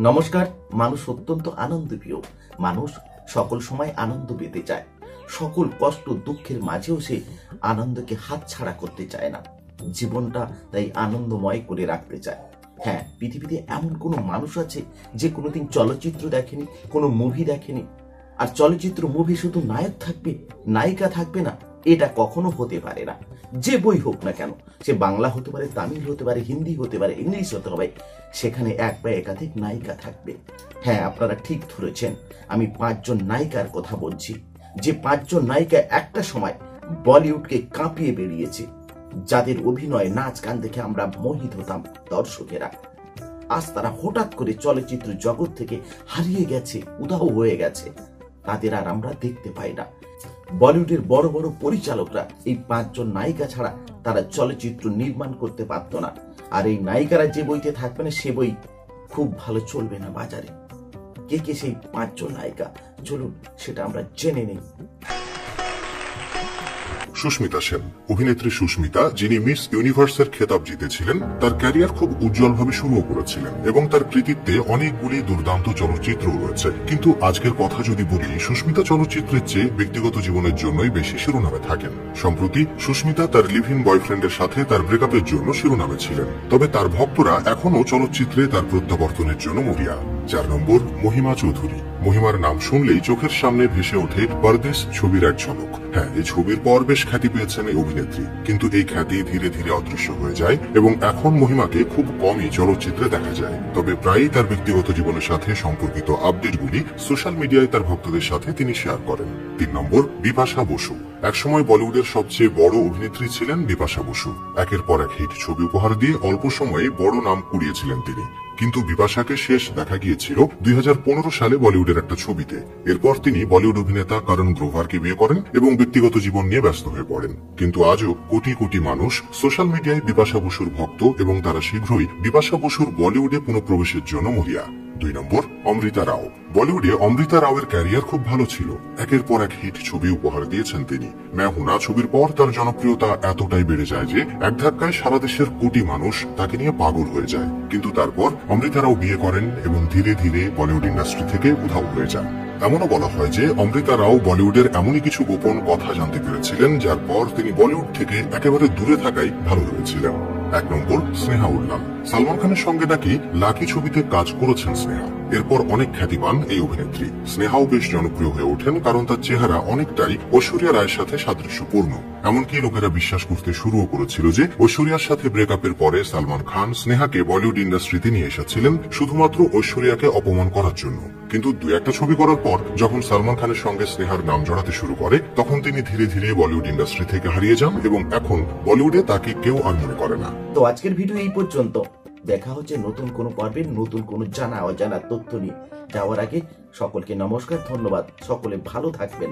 নমস্কার। মানুষ অত্যন্ত আনন্দপ্রিয়। মানুষ সকল সময় আনন্দ পেতে চায়। সকল কষ্ট দুঃখের মাঝেও সে আনন্দকে হাতছাড়া করতে চায় না। জীবনটা তাই আনন্দময় করে রাখতে চায়। হ্যাঁ, পৃথিবীতে এমন কোনো মানুষ আছে যে কোনোদিন চলচ্চিত্র দেখেনি, কোনো মুভি দেখেনি? আর চলচ্চিত্র মুভি শুধু নায়ক থাকবে, নায়িকা থাকবে না, এটা কখনো হতে পারে না। যে বই হোক না কেন, সে বাংলা হতে পারে, তামিল হতে পারে, হিন্দি হতে পারে, ইংলিশ হতে হবে, সেখানে এক বা একাধিক নায়িকা থাকবে। হ্যাঁ, আপনারা ঠিক ধরেছেন, আমি 5 জন নায়িকার কথা বলছি। যে 5 জন নায়িকা একটা সময় বলিউডকে কাঁপিয়ে বেরিয়েছে, যাদের অভিনয়, নাচ গান দেখে আমরা মোহিত হতাম দর্শকেরা। আজ তারা হঠাৎ করে চলচ্চিত্র জগৎ থেকে হারিয়ে গেছে, উধাও হয়ে গেছে। তাদের আর আমরা দেখতে পাই না। বলিউডের বড় বড় পরিচালকরা এই 5 জন নায়িকা ছাড়া তারা চলচ্চিত্র নির্মাণ করতে পারত না। আর এই নায়িকারা যে বইতে থাকবে না, সে বই খুব ভালো চলবে না বাজারে। কে কে সেই 5 জন নায়িকা, চলুন সেটা আমরা জেনে নেই। সুস্মিতা সেন। অভিনেত্রী সুস্মিতা, যিনি মিস ইউনিভার্সের খেতাব জিতেছিলেন, তার ক্যারিয়ার খুব উজ্জ্বলভাবে শুরু করেছিলেন এবং তার কৃতিত্বে অনেকগুলি দুর্দান্ত চলচ্চিত্রও রয়েছে। কিন্তু আজকের কথা যদি বলি, সুস্মিতা চলচ্চিত্রের চেয়ে ব্যক্তিগত জীবনের জন্যই বেশি শিরোনামে থাকেন। সম্প্রতি সুস্মিতা তার লিভ ইন বয়ফ্রেন্ডের সাথে তার ব্রেকআপের জন্য শিরোনামে ছিলেন। তবে তার ভক্তরা এখনো চলচ্চিত্রে তার প্রত্যাবর্তনের জন্য মরিয়া। 4 নম্বর, মহিমা চৌধুরী। মহিমার নাম শুনলেই চোখের সামনে ভেসে ওঠে পরদেশ ছবির এক ঝলক। হ্যাঁ, এই ছবির পর বেশ খ্যাতি পেয়েছেন এই অভিনেত্রী, কিন্তু এই খ্যাতি ধীরে ধীরে অদৃশ্য হয়ে যায় এবং এখন মহিমাকে খুব কমই চলচ্চিত্রে দেখা যায়। তবে প্রায়ই তার ব্যক্তিগত জীবনের সাথে সম্পর্কিত আপডেটগুলি সোশ্যাল মিডিয়ায় তার ভক্তদের সাথে তিনি শেয়ার করেন। 3 নম্বর, বিপাশা বসু। একসময় বলিউডের সবচেয়ে বড় অভিনেত্রী ছিলেন বিপাশা বসু। একের পর এক হিট ছবি উপহার দিয়ে অল্প সময়ে বড় নাম কুড়িয়েছিলেন তিনি। কিন্তু বিপাশাকে শেষ দেখা গিয়েছিল 2015 সালে বলিউডের একটা ছবিতে। এরপর তিনি বলিউড অভিনেতা করণ গ্রোভারকে বিয়ে করেন এবং ব্যক্তিগত জীবন নিয়ে ব্যস্ত হয়ে পড়েন। কিন্তু আজও কোটি কোটি মানুষ সোশ্যাল মিডিয়ায় বিপাশা বসুর ভক্ত এবং তারা শীঘ্রই বিপাশা বসুর বলিউডে পুনঃপ্রবেশের জন্য মরিয়া। 2 নম্বর, অমৃতা রাও। বলিউডে অমৃতা রাওয়ের ক্যারিয়ার খুব ভালো ছিল। একের পর এক হিট ছবি উপহার দিয়েছেন তিনি। मैं हूं ना ছবির পর তার জনপ্রিয়তা এতটাই বেড়ে যায় যে এক ধাক্কায় সারা দেশের কোটি মানুষ তাকে নিয়ে পাগল হয়ে যায়। কিন্তু তারপর অমৃতা রাও বিয়ে করেন এবং ধীরে ধীরে বলিউড ইন্ডাস্ট্রি থেকে উধাও হয়ে যান। এমনও বলা হয় যে অমৃতা রাও বলিউডের এমনই কিছু গোপন কথা জানতে পেরেছিলেন, যার পর তিনি বলিউড থেকে একেবারে দূরে থাকাই ভালো ভেবেছিলেন। 1 নম্বর, স্নেহা উল্লাল। সালমান খানের সঙ্গে নাকি লাকি ছবিতে কাজ করেছেন স্নেহা। এরপর অনেক খ্যাতি পান এই অভিনেত্রী। স্নেহাও বেশ জনপ্রিয় হয়ে ওঠেন, কারণ তার চেহারা অনেকটাই ঐশ্বরিয়া রায়ের সাথে সাদৃশ্যপূর্ণ। এমনকি লোকেরা বিশ্বাস করতে শুরুও করেছিল যে ঐশ্বরিয়ার সাথে ব্রেকআপের পরে সালমান খান স্নেহাকে বলিউড ইন্ডাস্ট্রিতে নিয়ে এসেছিলেন শুধুমাত্র ঐশ্বরিয়াকে অপমান করার জন্য। কিন্তু 2-1টা ছবি করার পর যখন সালমান খানের সঙ্গে স্নেহার নাম জড়াতে শুরু করে, তখন তিনি ধীরে ধীরে বলিউড ইন্ডাস্ট্রি থেকে হারিয়ে যান এবং এখন বলিউডে তাকে কেউ আর মনে করে না। তো আজকের ভিডিও এই পর্যন্ত। দেখা হচ্ছে নতুন কোনো পর্বে, নতুন কোনো জানা অজানা তথ্য নিয়ে। যাওয়ার আগে সকলকে নমস্কার, ধন্যবাদ। সকলে ভালো থাকবেন।